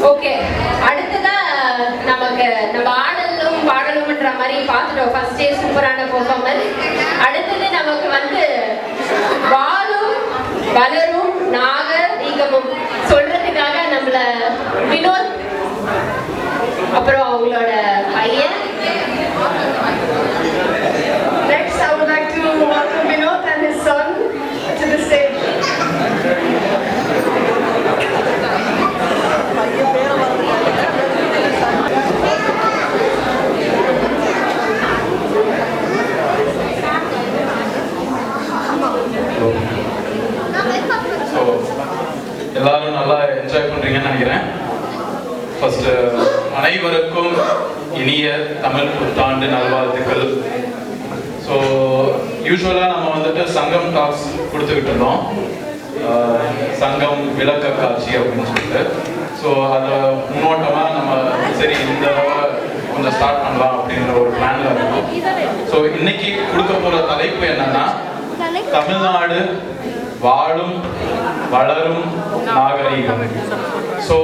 Okay, அடுத்ததா நமக்கு நம்ம ஆடலும் பாடலும்ன்ற மாதிரி பார்த்துட்டோம். ஃபர்ஸ்ட் டே சூப்பரான பெர்ஃபார்மன்ஸ். அடுத்தது நமக்கு வந்து வாழும் வளரும் நாகரீகமும் சொல்றதுக்காக நம்மள வினோத் அப்புறம் அவங்களோட பையன். Next, I would like to welcome Vinod and his son to the stage. எல்லாரும் நல்லா என்ஜாய் பண்றீங்கன்னு நினைக்கிறேன். ஃபர்ஸ்ட் அனைவருக்கும் இனிய தமிழ் புத்தாண்டு நல்வாழ்த்துக்கள். ஸோ யூஸ்வலாக நம்ம வந்துட்டு சங்கம் டாக்ஸ் கொடுத்துக்கிட்டு இருந்தோம், சங்கம் விளக்க காட்சி அப்படின்னு சொல்லிட்டு. ஸோ அதை முன்னோட்டமாக நம்ம சரி இந்த தடவை கொஞ்சம் ஸ்டார்ட் பண்ணலாம் அப்படின்ற ஒரு பிளான்ல இருக்கும். ஸோ இன்னைக்கு கொடுக்க போகிற தலைப்பு என்னன்னா, தமிழ்நாடு வாழும் வளரும் நாகரீகம். ஸோ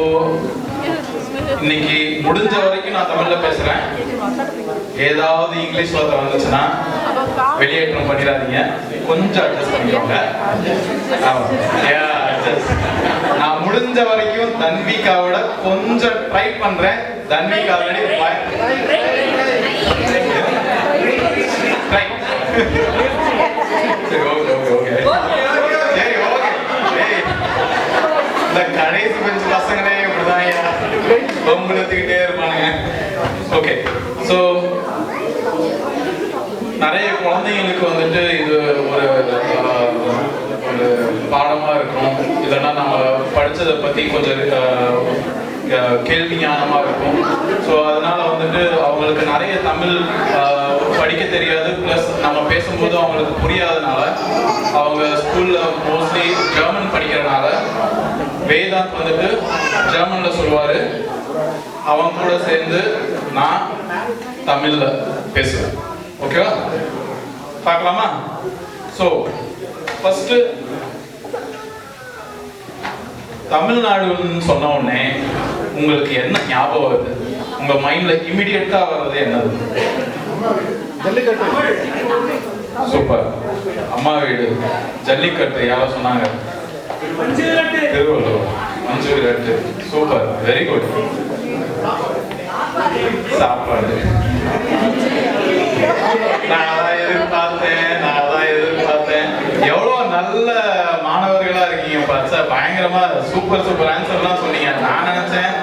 இன்னைக்கு முடிஞ்ச வரைக்கும் நான் தமிழ்ல பேசுறேன். ஏதாவது இங்கிலீஷ் வார்த்தை வந்துச்சுன்னா வெளியேற்றம் பண்ணிடாதீங்க, கொஞ்சம் அட்ஜஸ்ட் பண்ணிக்கோங்க. நான் முடிஞ்ச வரைக்கும் தன்விகாவோட கொஞ்சம் ட்ரை பண்றேன். தன்விகா ஆல்ரெடி இந்த கடைசி கொஞ்சம் பசங்களே இப்படிதான் பொம்பளத்துக்கிட்டே இருப்பானுங்க. ஓகே, ஸோ நிறைய குழந்தைங்களுக்கு வந்துட்டு இது ஒரு பாடமா இருக்கும். இல்லைன்னா நம்ம படிச்சதை பத்தி கொஞ்சம் கேள்வி ஞானமா இருக்கும். ஸோ அதனால வந்துட்டு அவங்களுக்கு நிறைய தமிழ் படிக்க தெரியாது, பிளஸ் நம்ம பேசும்போது அவங்களுக்கு புரியாதனால அவங்க ஸ்கூல்ல மோஸ்ட்லி ஜெர்மன் படிக்கிறதுனால வேதாந்த் வந்துட்டு ஜெர்மன்ல சொல்லுவாரு, அவங்க கூட சேர்ந்து நான் தமிழ்ல பேசுவேன். ஓகேவா, பார்க்கலாமா? ஸோ ஃபர்ஸ்ட் தமிழ்நாடுன்னு சொன்ன உடனே உங்களுக்கு என்ன ஞாபகம் வருது? உங்க மைண்ட்ல இமிடியட்டா வர்றது என்னது? சூப்பர், அம்மா வீடு, ஜல்லிக்கட்டு. யாரோ சொன்னாங்க திருவள்ளூர், மஞ்சு விரட்டு. Super, very good. சாப்பாடு நான் எதிர்பார்த்தேன். எவ்வளவு நல்ல மாணவர்களா இருக்கீங்க. பச்சை பயங்கரமா சூப்பர் ஆன்சர்லாம் சொன்னீங்க. நான் நினைச்சேன்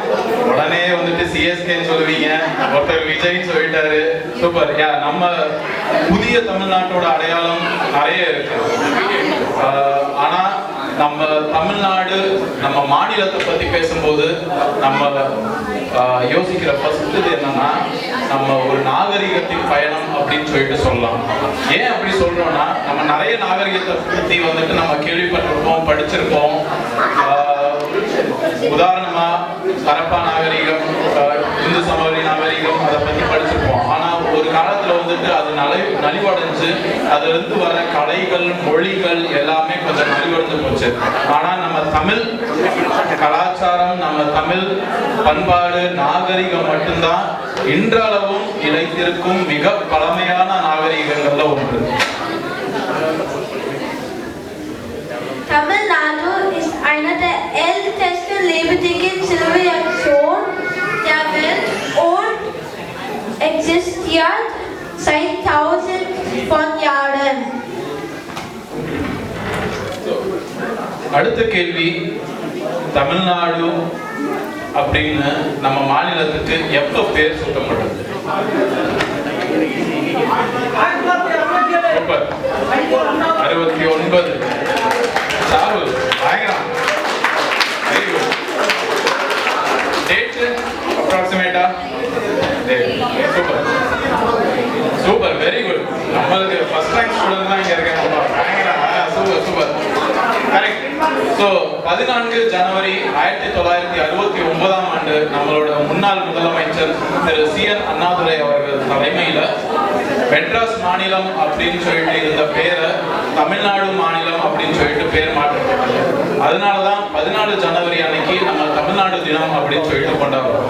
உடனே வந்துட்டு சிஎஸ்கேன்னு சொல்லுவீங்க, ஒருத்தர் விஜய்ன்னு சொல்லிட்டாரு. சூப்பர். நம்ம புதிய தமிழ்நாட்டோட அடையாளம் நிறைய இருக்கு. ஆனா நம்ம தமிழ்நாடு, நம்ம மாநிலத்தை பத்தி பேசும்போது நம்ம யோசிக்கிற ஃபர்ஸ்ட் இது என்னன்னா, நம்ம ஒரு நாகரிகத்தின் பயணம் அப்படின்னு சொல்லிட்டு சொல்லலாம். ஏன் அப்படி சொல்றோம்னா, நம்ம நிறைய நாகரிகத்தை பத்தி வந்துட்டு நம்ம கேள்விப்பட்டிருப்போம், படிச்சிருப்போம். உதாரணமா ஹரப்பா நாகரிகம், இந்து சமவெளி நாகரிகம், அதை பத்தி படிச்சிருப்போம். ஆனா ஒரு காலத்துல வந்துட்டு அது நலிவடைஞ்சு அதுல இருந்து வர கலைகள், மொழிகள் எல்லாமே கொஞ்சம் நலிவடைஞ்சு போச்சு. ஆனா நம்ம தமிழ் கலாச்சாரம், நம்ம தமிழ் பண்பாடு, நாகரிகம் மட்டும்தான் இன்றளவும் இழைத்திருக்கும் மிக பழமையான நாகரிகங்கள்ல ஒன்று. Tamil Nadu ist einer der ältesten lebendigen Zivilisationen der Welt und existiert seit Tausenden von Jahren. அடுத்த கேள்வி, தமிழ்நாடு அப்படின்னு நம்ம மாநிலத்துக்கு எப்ப பேர் சூட்டப்பட்டது? சூப்பர், 69. சாவு பயங்கரம், வெரி குட். டேட் அப்ராக்சிமேட்டா? Super, very good. நம்மளுக்கு ஃபர்ஸ்ட் ரேங்க் ஸ்டூடெண்ட் தான் இங்க இருக்காங்க. பயங்கரம், சூப்பர். கரெக்ட். ஸோ 14 ஜனவரி 1969ஆம் ஆண்டு நம்மளோட முன்னாள் முதலமைச்சர் திரு CN அண்ணாதுரை அவர்கள் தலைமையில மெட்ராஸ் மாநிலம் அப்படின்னு சொல்லிட்டு இருந்த பேரை தமிழ்நாடு மாநிலம் அப்படின்னு சொல்லிட்டு பேர் மாற்றப்பட்டது. அதனாலதான் 14 ஜனவரி அன்னைக்கு நம்ம தமிழ்நாடு தினம் அப்படின்னு சொல்லிட்டு கொண்டாடுறோம்.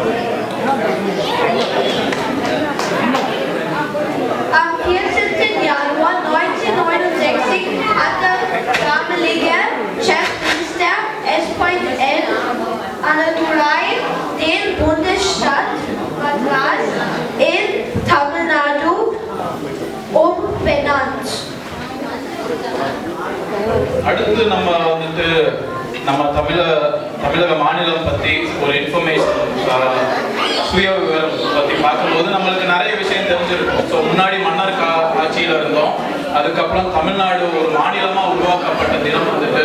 Am 14. Januar 1969 hat der damalige Chefminister S.N. Annadurai den Bundesstaat Madras in Tamil Nadu umbenannt. அடுத்து நம்ம வந்துட்டு நம்ம தமிழக மாநிலம் பத்தி ஒரு இன்ஃபர்மேஷன் சுய விவரம் பத்தி பார்க்கும்போது நம்மளுக்கு நிறைய விஷயம் தெரிஞ்சிருக்கும். ஸோ முன்னாடி மன்னர் ஆட்சியில இருந்தோம். அதுக்கப்புறம் தமிழ்நாடு ஒரு மாநிலமா உருவாக்கப்பட்ட தினம் வந்துட்டு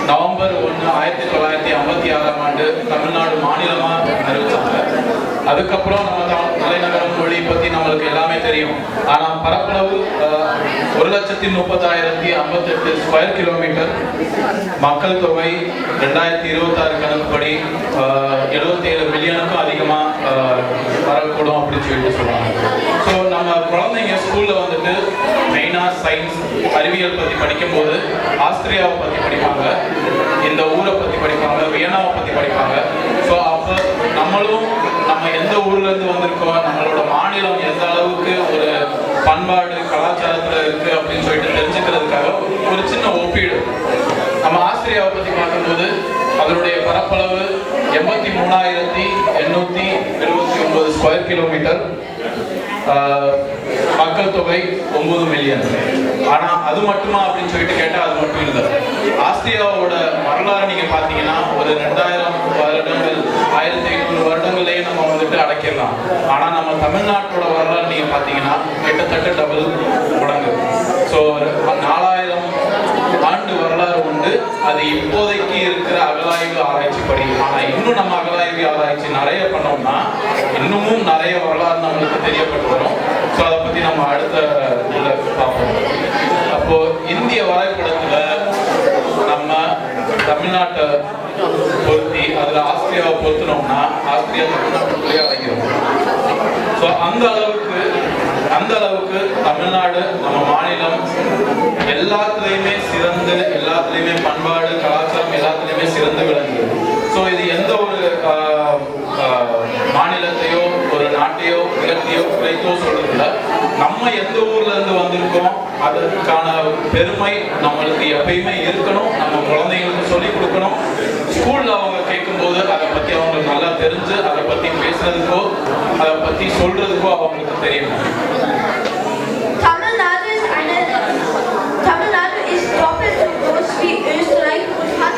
நவம்பர் 1, 1956ஆம் ஆண்டு தமிழ்நாடு மாநிலமா அறிவிச்சாங்க. அதுக்கப்புறம் நம்ம தலைநகரம் மொழி பத்தி நம்மளுக்கு எல்லாமே தெரியும். ஆனா பரப்பளவு 1,30,58 ஸ்கொயர் கிலோமீட்டர், மக்கள் தொகை 2026 கணக்குப்படி 77 மில்லியனுக்கும் அதிகமா வரக்கூடும் அப்படின்னு சொல்லிட்டு சொல்றாங்க. ஸோ நம்ம குழந்தைங்க ஸ்கூல்ல வந்துட்டு மெயினா சயின்ஸ் அறிவியல் பத்தி படிக்கும் போது ஆஸ்திரியாவை பத்தி படிப்பாங்க, இந்த ஊரை பத்தி படிப்பாங்க, வியனாவை பத்தி படிப்பாங்க. ஸோ அப்போ நம்மளும் நம்ம எந்த ஊர்ல இருந்து வந்திருக்கோம், நம்மளோட மாநிலம் எந்த அளவுக்கு ஒரு பண்பாடு கலாச்சாரத்துல இருக்கு அப்படின்னு சொல்லிட்டு தெரிஞ்சுக்கிறதுக்காக ஒரு சின்ன ஒப்பீடு. நம்ம ஆஸ்திரியாவை பத்தி பார்க்கும்போது அதனுடைய பரப்பளவு 83,879 ஸ்கொயர் கிலோமீட்டர், மக்கள் தொகை 9 மில்லியன். ஆனா அது மட்டுமா அப்படின்னு சொல்லிட்டு கேட்டா அது மட்டும் இல்லை. ஆஸ்திரியாவோட வரலாறு நீங்க பாத்தீங்கன்னா ஒரு 2000 வருடங்கள் 1500 வருடங்களையே நம்ம வந்துட்டு அடக்கிடலாம். ஆனா நம்ம தமிழ்நாட்டோட வரலாறு நீங்க பாத்தீங்கன்னா கிட்டத்தட்ட டபுள் மடங்கு. ஸோ 4000 ஆண்டு வரலாறு உண்டு. அது இப்போதைக்கு இருக்கிற அகலாய்வு ஆராய்ச்சி படி. ஆனா இன்னும் நம்ம அகலாய்வு ஆராய்ச்சி நிறைய பண்ணோம்னா இன்னமும் நிறைய வரலாறு நம்மளுக்கு தெரியப்பட்டு வரும். ஸோ அதை பத்தி நம்ம அடுத்த பார்ப்போம். அப்போ இந்திய வரைபடத்துல நம்ம தமிழ்நாட்டை பொருத்தி அதுல ஆஸ்திரியாவை பொருத்தினோம்னா ஆஸ்திரியா தமிழ்நாட்டுக்குள்ளேயே அடங்கிடும். ஸோ அந்த அளவுக்கு தமிழ்நாடு நம்ம மாநிலம் எல்லாத்துலயுமே சிறந்து, எல்லாத்துலயுமே பண்பாடு கலாச்சாரம் எல்லாத்துலயுமே சிறந்து விளங்குது. ஸோ இது எந்த ஒரு மாநிலத்தையோ ஒரு நாட்டையோ நிலத்தையோ குறைத்தோ சொல்றதில்ல. நம்ம எந்த ஊர்ல இருந்து வந்திருக்கோம் அதற்கான பெருமை நம்மளுக்கு எப்பயுமே இருக்கணும். நம்ம குழந்தைங்களுக்கு சொல்லிக் கொடுக்கணும். ஸ்கூல்ல அவங்க கேட்கும்போது அதை பத்தி அவங்களுக்கு நல்லா தெரிஞ்சு அதை பத்தி பேசுறதுக்கோ அதை பத்தி சொல்றதுக்கோ அவங்களுக்கு தெரியும். Tamil Nadu ist doppelt so groß wie Österreich und hat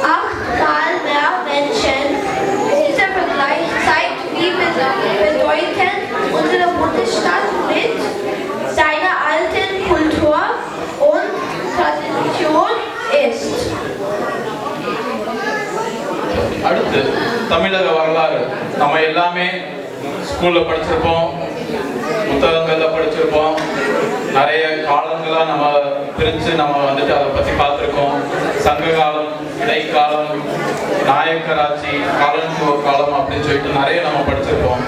8-mal mehr Menschen. Dieser Vergleich zeigt, wie bedeutend unser Bundesstaat mit seiner alten Kultur und Tradition ist. அடுத்து தமிழக வரலாறு நம்ம எல்லாமே ஸ்கூல்ல படிச்சிருப்போம், புத்தகங்கள்ல படிச்சிருப்போம். நிறைய காலங்களா நம்ம பிரிச்சு நம்ம வந்துட்டு அதை பத்தி பார்த்திருக்கோம். சங்க காலம், இடைக்காலம், நாயக்கராட்சி, காலனித்துவ காலம் அப்படின்னு சொல்லிட்டு நிறைய நம்ம படிச்சிருப்போம்.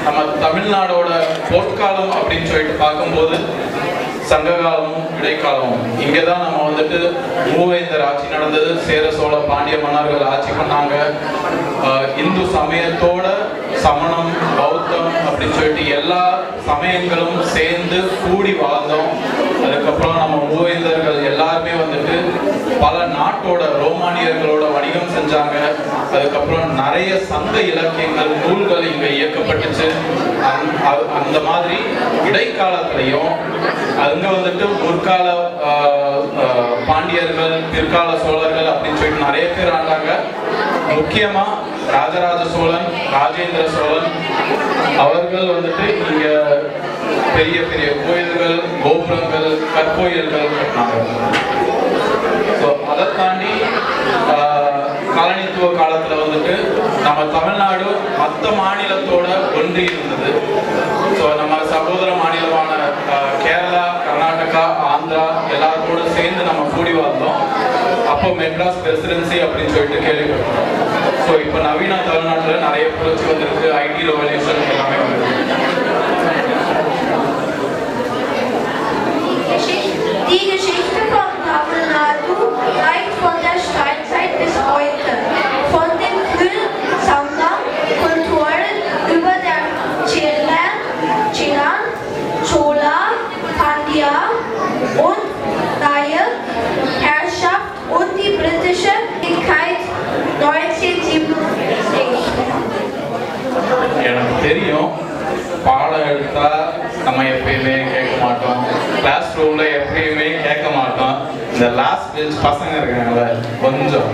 நம்ம தமிழ்நாடோட பொற்காலம் அப்படின்னு சொல்லிட்டு பார்க்கும்போது சங்க காலமும் இடைக்காலமும் இங்கதான் நம்ம வந்துட்டு மூவேந்தர் ஆட்சி நடந்தது. சேர சோழ பாண்டிய மன்னர்கள் ஆட்சி பண்ணாங்க. இந்து சமயத்தோட சமணம் பௌத்தம் அப்படின்னு சொல்லிட்டு எல்லா சமயங்களும் சேர்ந்து கூடி வாழ்ந்தோம். அதுக்கப்புறம் நம்ம மூவேந்தர்கள் எல்லாருமே வந்துட்டு பல நாட்டோட ரோமானியர்களோட வணிகம் செஞ்சாங்க. அதுக்கப்புறம் நிறைய சங்க இலக்கியங்கள் நூல்கள் இங்க இயக்கப்பட்டுச்சு. அந்த மாதிரி இடைக்காலத்திலையும் அங்க வந்துட்டு முற்கால பாண்டியர்கள், பிற்கால சோழர்கள் அப்படின்னு சொல்லிட்டு நிறைய பேர் ஆண்டாங்க. முக்கியமா ராஜராஜ சோழன், ராஜேந்திர சோழன் அவர்கள் வந்துட்டு இங்க பெரிய பெரிய கோயில்கள், கோபுரங்கள், கற்கோயில்கள் கட்டினாங்க. ஸோ அதை தாண்டி காலனித்துவ காலத்துல வந்துட்டு நம்ம தமிழ்நாடு மற்ற மாநிலத்தோட ஒன்றி இருந்தது. ஸோ நம்ம சகோதர மாநிலமான கேரளா, கர்நாடகா, ஆந்திரா எல்லாத்தோட சேர்ந்து நம்ம கூடி வாழ்ந்தோம். அப்போ மெட்ராஸ் பிரசிடென்சி அப்படின்னு சொல்லிட்டு கேள்விப்பட்டோம். ஸோ இப்போ நவீன தமிழ்நாட்டில் நிறைய புரட்சி வந்திருக்கு, ஐடி ரெவல்யூஷன் எல்லாமே வந்திருக்கு. Die Geschichte von Tamil Nadu reicht von der Steinzeit bis heute. Von den frühen Sangam-Kulturen über der Cheran, Chola, Pandya und Nayak Herrschaft und die britische Königkeit 1967. எனக்கு தெரியும், பாடம் எடுத்தா நம்ம எப்பயுமே கேட்க மாட்டோம், கிளாஸ் ரூம்ல எப்பயுமே கேட்க மாட்டோம். இந்த லாஸ்ட் பெஞ்ச் பசங்க இருக்காங்கல்ல கொஞ்சம்,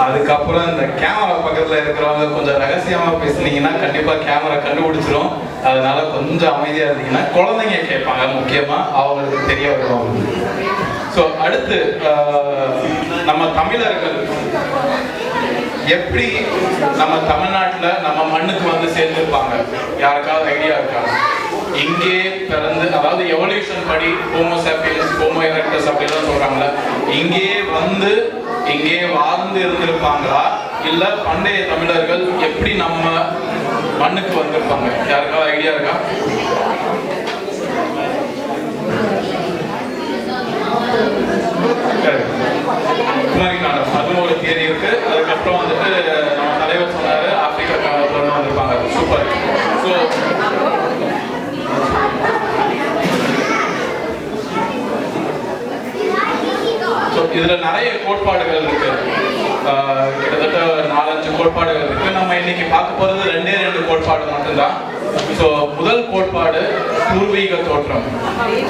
அதுக்கப்புறம் இந்த கேமரா பக்கத்துல இருக்கிறவங்க கொஞ்சம் ரகசியமா பேசுனீங்கன்னா கண்டிப்பா கேமரா கண்டுபிடிச்சிரும். அதனால கொஞ்சம் அமைதியா இருந்தீங்கன்னா குழந்தைங்க கேட்பாங்க, முக்கியமா அவங்களுக்கு தெரிய வருவாங்க. ஸோ அடுத்து நம்ம தமிழர்கள் எப்படி நம்ம தமிழ்நாட்டில் நம்ம மண்ணுக்கு வந்து சேர்ந்துருப்பாங்க, யாருக்காவது ஐடியா இருக்கா? இங்கே பிறந்து, அதாவது எவல்யூஷன் படி ஹோமோசாப்பியன்ஸ், ஹோமோ எரெக்டஸ் அப்படிலாம் சொல்றாங்களே, இங்கே வந்து இங்கே வாழ்ந்து இருந்திருப்பாங்களா, இல்ல பண்டைய தமிழர்கள் எப்படி நம்ம மண்ணுக்கு வந்திருப்பாங்க? யாருக்காவது ஐடியா இருக்கா? குமரி நாடம், அதுவும் ஒரு தியரி இருக்கு. அதுக்கப்புறம் வந்துட்டு நம்ம தலைவர் சொன்னாரு ஆப்பிரிக்கா வந்திருப்பாங்க. சூப்பர். ஸோ இதுல நிறைய கோட்பாடுகள் இருக்கு, கிட்டத்தட்ட 4-5 கோட்பாடுகள் இருக்கு. நம்ம இன்னைக்கு பார்க்க போறது 2 கோட்பாடு மட்டும்தான். ஸோ முதல் கோட்பாடு பூர்வீக தோற்றம்.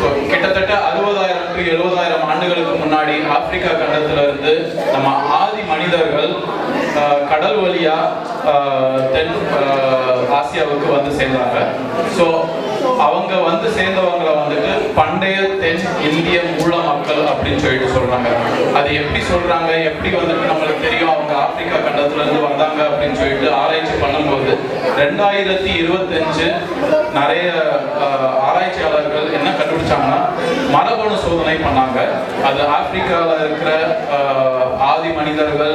ஸோ கிட்டத்தட்ட 60,000 to 70,000 ஆண்டுகளுக்கு முன்னாடி ஆப்பிரிக்கா கண்டத்துல இருந்து நம்ம ஆதி மனிதர்கள் கடல் வழியா தென் ஆசியாவுக்கு வந்து சேர்ந்தாங்க. ஸோ அவங்க வந்து சேர்ந்தவங்களை வந்துட்டு பண்டைய தென் இந்திய மூல மக்கள் அப்படின்னு சொல்லிட்டு சொல்றாங்க. அது எப்படி சொல்றாங்க, எப்படி வந்துட்டு நம்மளுக்கு தெரியும் அவங்க ஆப்பிரிக்கா கண்டத்துல இருந்து வந்தாங்க அப்படின்னு சொல்லிட்டு ஆராய்ச்சி பண்ணும்போது 2025 நிறைய ஆராய்ச்சியாளர்கள் என்ன கண்டுபிடிச்சாங்கன்னா, மரபணு சோதனை பண்ணாங்க. அது ஆப்பிரிக்காவில் இருக்கிற ஆதி மனிதர்கள்,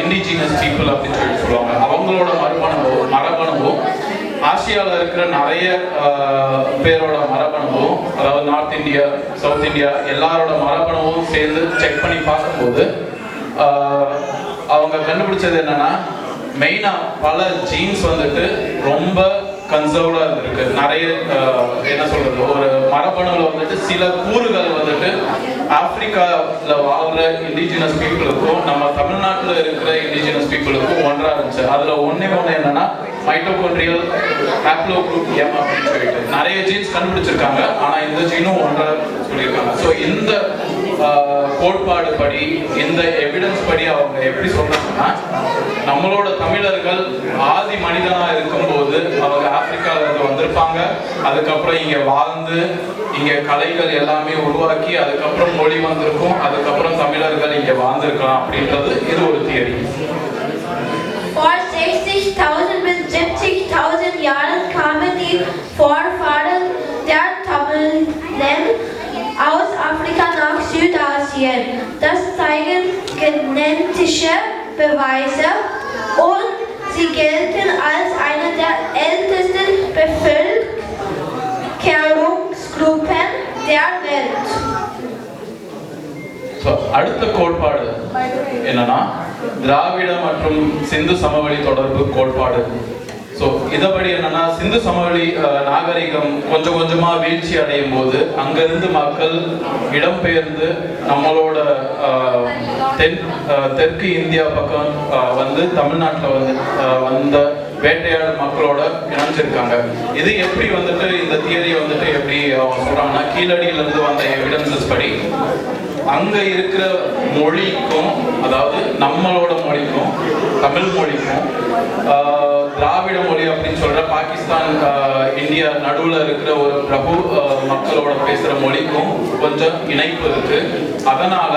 இண்டிஜினஸ் பீப்புள் அப்படின்னு சொல்லிட்டு சொல்லுவாங்க, அவங்களோட மரபணுவும் ஆசியாவில் இருக்கிற நிறைய பேரோட மரபணுவும், அதாவது நார்த் இந்தியா, சவுத் இந்தியா எல்லாரோட மரபணுவும் சேர்ந்து செக் பண்ணி பார்க்கும்போது அவங்க கண்டுபிடிச்சது என்னன்னா, மெயினா பல ஜீன்ஸ் வந்துட்டு ரொம்ப கன்சர்வ்டா இருக்கு. நிறைய என்ன சொல்றது, ஒரு மரபணுல வந்துட்டு சில கூறுகள் வந்துட்டு ஆப்பிரிக்கால வாழ்ற இண்டிஜினஸ் பீப்புளுக்கும் நம்ம தமிழ்நாட்டில் இருக்கிற இண்டிஜினஸ் பீப்புளுக்கும் ஒன்றா இருந்துச்சு. அதுல ஒண்ணு என்னன்னா மைட்டோகாண்ட்ரியல் ஹாப்ளோகுரூப் M அப்படின்னு சொல்லிட்டு நிறைய ஜீன்ஸ் கண்டுபிடிச்சிருக்காங்க. ஆனா இந்த ஜீனும் ஒன்றா சொல்லியிருக்காங்க. ஸோ இந்த கோட்பாடு படி, இந்த எவிடன்ஸ் படி அவங்க எப்படி சொல்றாங்கன்னா, நம்மளோட தமிழர்கள் ஆதி மனிதனா இருக்கும்போது அவங்க ஆப்பிரிக்கால இருந்து வந்திருப்பாங்க. அதுக்கப்புறம் இங்க வாழ்ந்து இங்க கலைகள் எல்லாமே உருவாக்கி அதுக்கப்புறம் மொழி வந்திருக்கும். அதுக்கப்புறம் தமிழர்கள் இங்க வாழ்ந்திருக்கலாம் அப்படின்றது இது ஒரு theory. Vor 60.000 bis 70.000 Jahren kamen die Vorfahren der Tamilen aus Afrika nach Südasien. Das zeigen genetische Beweise und sie gelten als eine der ältesten Bevölkerungsgruppen der Welt. அடுத்த கோட்பாடு என்னன்னா, திராவிட மற்றும் சிந்து சமவெளி தொடர்பு கோட்பாடு. ஸோ இதபடி என்னன்னா, சிந்து சமவெளி நாகரிகம் கொஞ்சம் கொஞ்சமா வீழ்ச்சி அடையும் போது அங்கிருந்து மக்கள் இடம்பெயர்ந்து நம்மளோட தெற்கு இந்தியா பக்கம் வந்து தமிழ்நாட்டில் வந்து வந்த வேட்டையாடு மக்களோட இணைஞ்சிருக்காங்க. இது எப்படி வந்துட்டு இந்த தியரி வந்துட்டு எப்படி அவங்க சொல்றாங்கன்னா, கீழடியில இருந்து வந்த எவிடன்சஸ் படி அங்க இருக்கிற மொழிக்கும், அதாவது நம்மளோட மொழிக்கும் தமிழ் மொழிக்கும் திராவிட மொழி அப்படின்னு சொல்ற பாகிஸ்தான் இந்தியா நடுவுல இருக்கிற ஒரு பிரபு மக்களோட பேசுற மொழிக்கும் கொஞ்சம் இணைப்பு இருக்கு. அதனால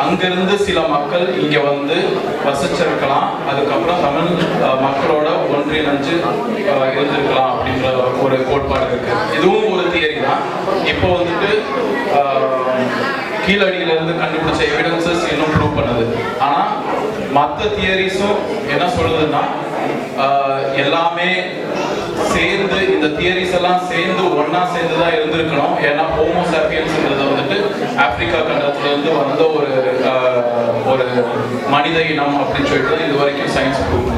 அங்கிருந்து சில மக்கள் இங்க வந்து வசிச்சிருக்கலாம். அதுக்கப்புறம் தமிழ் மக்களோட ஒன்றிணைஞ்சு இருந்திருக்கலாம் அப்படின்ற ஒரு கோட்பாடு இருக்கு. இதுவும் ஒரு தியரி தான். இப்போ வந்துட்டு கீழடியில இருந்து கண்டுபிடிச்ச எவிடன்சஸ் இன்னும் ப்ரூவ் பண்ணுது. ஆனா மற்ற தியரிஸும் என்ன சொல்லுதுன்னா எல்லாமே சேர்ந்து இந்த தியரிஸ் எல்லாம் சேர்ந்து ஒன்னா சேர்ந்து தான் இருந்திருக்கணும். ஏன்னா ஹோமோசாப்பியன்ஸ்ன்றது வந்துட்டு ஆப்பிரிக்கா கண்டத்துல இருந்து வந்த ஒரு மனித இனம் அப்படின்னு சொல்லிட்டு இது வரைக்கும் science prove.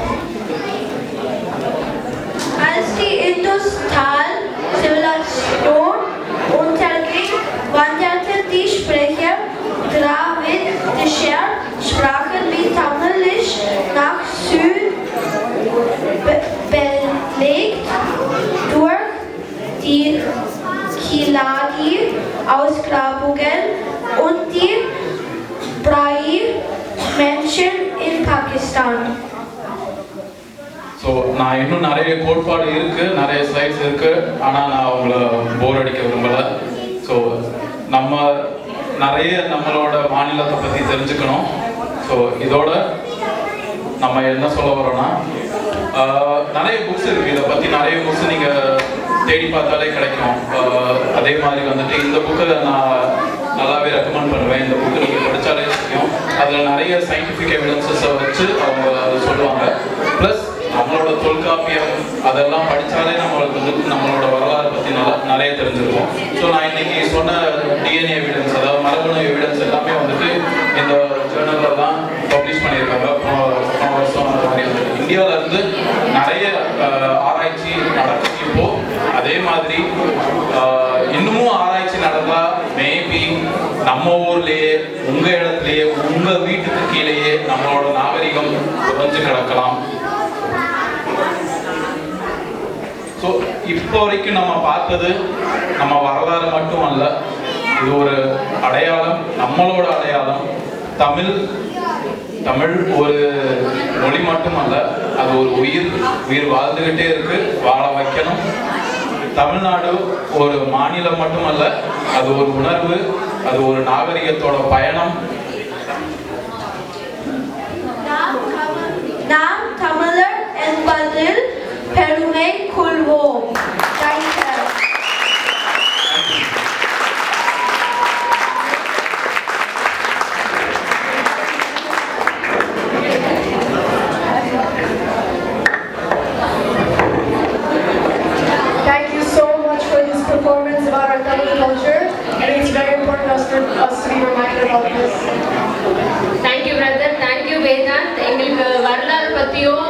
Als die Indus-Tal-Zivilisation unterging, wanderten die Sprecher dravidischer Sprachen wie Tamilisch nach Süden, belegt durch die Kiladi-Ausgrabungen und die Brahmin-Menschen in Pakistan. So நான் இன்னும் நிறைய கோட்பாடு இருக்கு, நிறைய ஸ்லைட்ஸ் இருக்கு, ஆனால் நான் அவங்கள போர் அடிக்க விரும்பலை. ஸோ நம்ம நிறைய நம்மளோட மாநிலத்தை பற்றி தெரிஞ்சுக்கணும். ஸோ இதோட நம்ம என்ன சொல்ல வரோம்னா நிறைய புக்ஸ் இருக்கு, இதை பற்றி நிறைய புக்ஸ் நீங்கள் தேடி பார்த்தாலே கிடைக்கும். அதே மாதிரி வந்துட்டு இந்த புக்கை நான் நல்லாவே ரெக்கமெண்ட் பண்ணுவேன். இந்த புக்கு நீங்கள் படித்தாலே தெரியும். அதில் நிறைய சயின்டிஃபிக் எவிடன்சஸை வச்சு அவங்க அதை சொல்லுவாங்க. ப்ளஸ் நம்மளோட தொல்காப்பியம் அதெல்லாம் படித்தாலே நம்மளுக்கு வந்து நம்மளோட வரலாறு பற்றி நிறைய தெரிஞ்சிருக்கும். ஸோ நான் இன்னைக்கு சொன்ன டிஎன்ஏ எவிடன்ஸ், அதாவது மரபணு எவிடன்ஸ் எல்லாமே வந்துட்டு இந்த ஜேர்னலில் தான் பப்ளிஷ் பண்ணியிருக்காங்க. போன வருஷம் அந்த மாதிரி இந்தியாவில் இருந்து நிறைய ஆராய்ச்சி நடக்குது இப்போ. அதே மாதிரி இன்னமும் ஆராய்ச்சி நடந்தால் மேபி நம்ம ஊர்லேயே உங்கள் இடத்துலையே உங்கள் வீட்டுக்கு கீழேயே நம்மளோட நாகரிகம் புரிஞ்சு கிடக்கலாம். ஸோ இப்போ வரைக்கும் நம்ம பார்த்தது நம்ம வரலாறு மட்டும் அல்ல, இது ஒரு அடையாளம், நம்மளோட அடையாளம். தமிழ் ஒரு மொழி மட்டும் அல்ல, அது ஒரு உயிர் வாழ்ந்துகிட்டே இருக்கு, வாழ வைக்கணும். தமிழ்நாடு ஒரு மாநிலம் மட்டுமல்ல, அது ஒரு உணர்வு, அது ஒரு நாகரிகத்தோட பயணம். நாம் தமிழர் என்பதில் பெருமை கொள்வோம். Thank you so much for this performance about our Tamil culture. I think it's very important for us to be reminded about this. Thank you brother, thank you Vedant. எங்களுக்கு வரலாறு பற்றியும்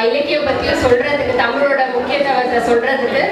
இலக்கியம் பற்றியும் சொல்றதுக்கு, தமிழோட முக்கியத்துவத்தை சொல்றதுக்கு